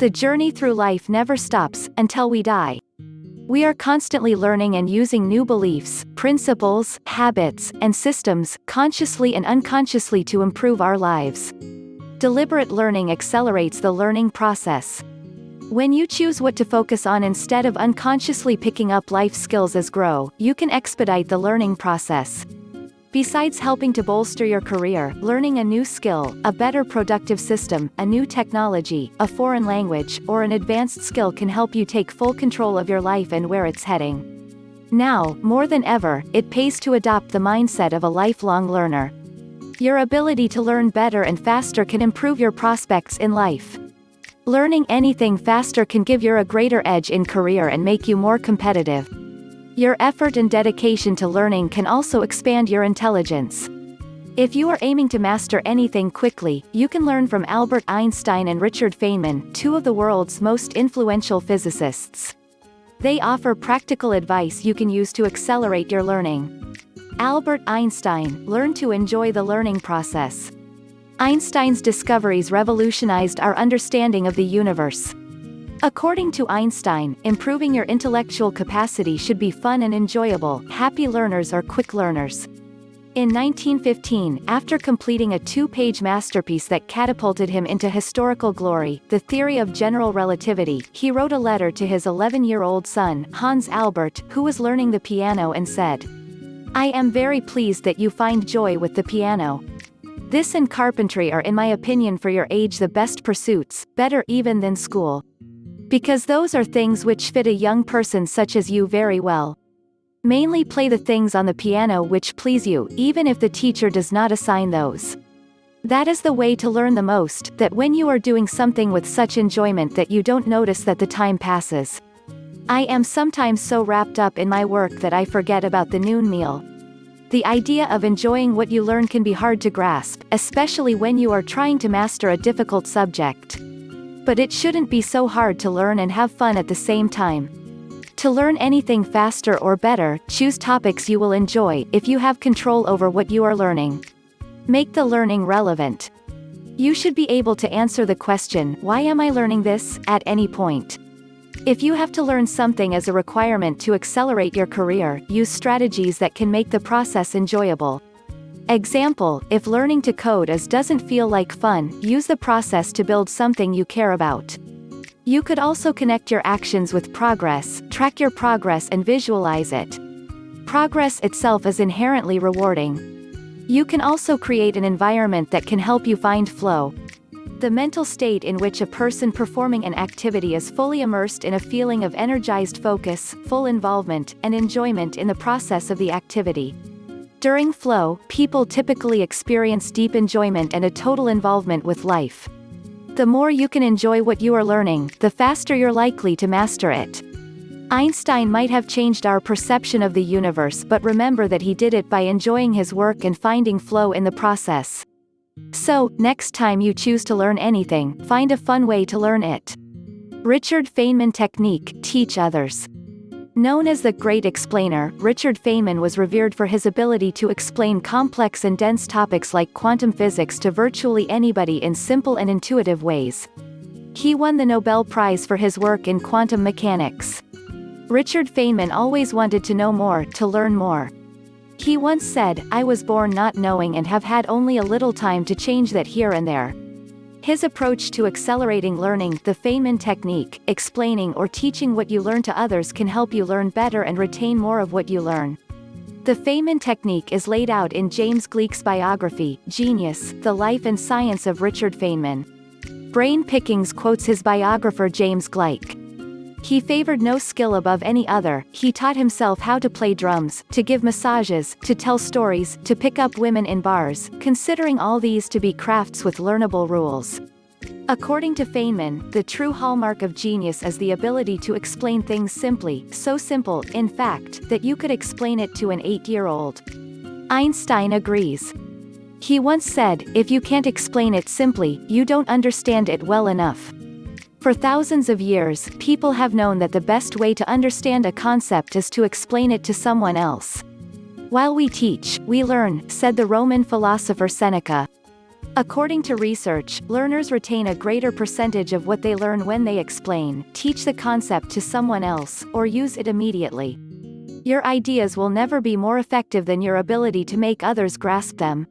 The journey through life never stops until we die. We are constantly learning and using new beliefs, principles, habits, and systems, consciously and unconsciously to improve our lives. Deliberate learning accelerates the learning process. When you choose what to focus on instead of unconsciously picking up life skills as grow, you can expedite the learning process. Besides helping to bolster your career, learning a new skill, a better productive system, a new technology, a foreign language, or an advanced skill can help you take full control of your life and where it's heading. Now, more than ever, it pays to adopt the mindset of a lifelong learner. Your ability to learn better and faster can improve your prospects in life. Learning anything faster can give you a greater edge in career and make you more competitive. Your effort and dedication to learning can also expand your intelligence. If you are aiming to master anything quickly, you can learn from Albert Einstein and Richard Feynman, two of the world's most influential physicists. They offer practical advice you can use to accelerate your learning. Albert Einstein learned to enjoy the learning process. Einstein's discoveries revolutionized our understanding of the universe. According to Einstein, improving your intellectual capacity should be fun and enjoyable. Happy learners are quick learners. In 1915, after completing a 2-page masterpiece that catapulted him into historical glory, The Theory of General Relativity, he wrote a letter to his 11-year-old son, Hans Albert, who was learning the piano and said, "I am very pleased that you find joy with the piano. This and carpentry are in my opinion for your age the best pursuits, better even than school. Because those are things which fit a young person such as you very well. Mainly play the things on the piano which please you, even if the teacher does not assign those. That is the way to learn the most, that when you are doing something with such enjoyment that you don't notice that the time passes. I am sometimes so wrapped up in my work that I forget about the noon meal." The idea of enjoying what you learn can be hard to grasp, especially when you are trying to master a difficult subject. But it shouldn't be so hard to learn and have fun at the same time. To learn anything faster or better, choose topics you will enjoy, if you have control over what you are learning. Make the learning relevant. You should be able to answer the question, "Why am I learning this?" at any point. If you have to learn something as a requirement to accelerate your career, use strategies that can make the process enjoyable. Example, if learning to code doesn't feel like fun, use the process to build something you care about. You could also connect your actions with progress, track your progress and visualize it. Progress itself is inherently rewarding. You can also create an environment that can help you find flow. The mental state in which a person performing an activity is fully immersed in a feeling of energized focus, full involvement, and enjoyment in the process of the activity. During flow, people typically experience deep enjoyment and a total involvement with life. The more you can enjoy what you are learning, the faster you're likely to master it. Einstein might have changed our perception of the universe, but remember that he did it by enjoying his work and finding flow in the process. So, next time you choose to learn anything, find a fun way to learn it. Richard Feynman Technique, teach others. Known as the Great Explainer, Richard Feynman was revered for his ability to explain complex and dense topics like quantum physics to virtually anybody in simple and intuitive ways. He won the Nobel Prize for his work in quantum mechanics. Richard Feynman always wanted to know more, to learn more. He once said, "I was born not knowing and have had only a little time to change that here and there." His approach to accelerating learning, the Feynman Technique, explaining or teaching what you learn to others can help you learn better and retain more of what you learn. The Feynman Technique is laid out in James Gleick's biography, Genius, The Life and Science of Richard Feynman. Brain Pickings quotes his biographer James Gleick. He favored no skill above any other. He taught himself how to play drums, to give massages, to tell stories, to pick up women in bars, considering all these to be crafts with learnable rules. According to Feynman, the true hallmark of genius is the ability to explain things simply, so simple, in fact, that you could explain it to an 8-year-old. Einstein agrees. He once said, "If you can't explain it simply, you don't understand it well enough." For thousands of years, people have known that the best way to understand a concept is to explain it to someone else. While we teach, we learn, said the Roman philosopher Seneca. According to research, learners retain a greater percentage of what they learn when they explain, teach the concept to someone else, or use it immediately. Your ideas will never be more effective than your ability to make others grasp them.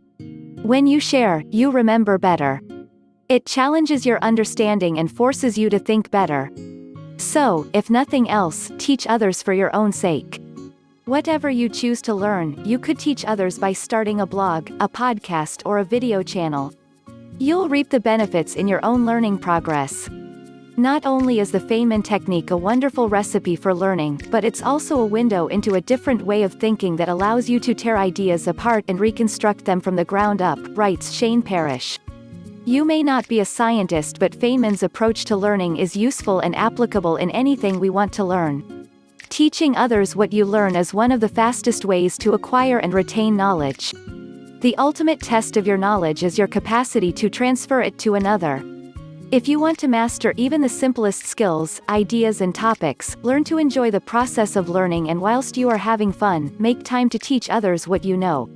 When you share, you remember better. It challenges your understanding and forces you to think better. So, if nothing else, teach others for your own sake. Whatever you choose to learn, you could teach others by starting a blog, a podcast, or a video channel. You'll reap the benefits in your own learning progress. Not only is the Feynman Technique a wonderful recipe for learning, but it's also a window into a different way of thinking that allows you to tear ideas apart and reconstruct them from the ground up, writes Shane Parrish. You may not be a scientist, but Feynman's approach to learning is useful and applicable in anything we want to learn. Teaching others what you learn is one of the fastest ways to acquire and retain knowledge. The ultimate test of your knowledge is your capacity to transfer it to another. If you want to master even the simplest skills, ideas and topics, learn to enjoy the process of learning, and whilst you are having fun, make time to teach others what you know.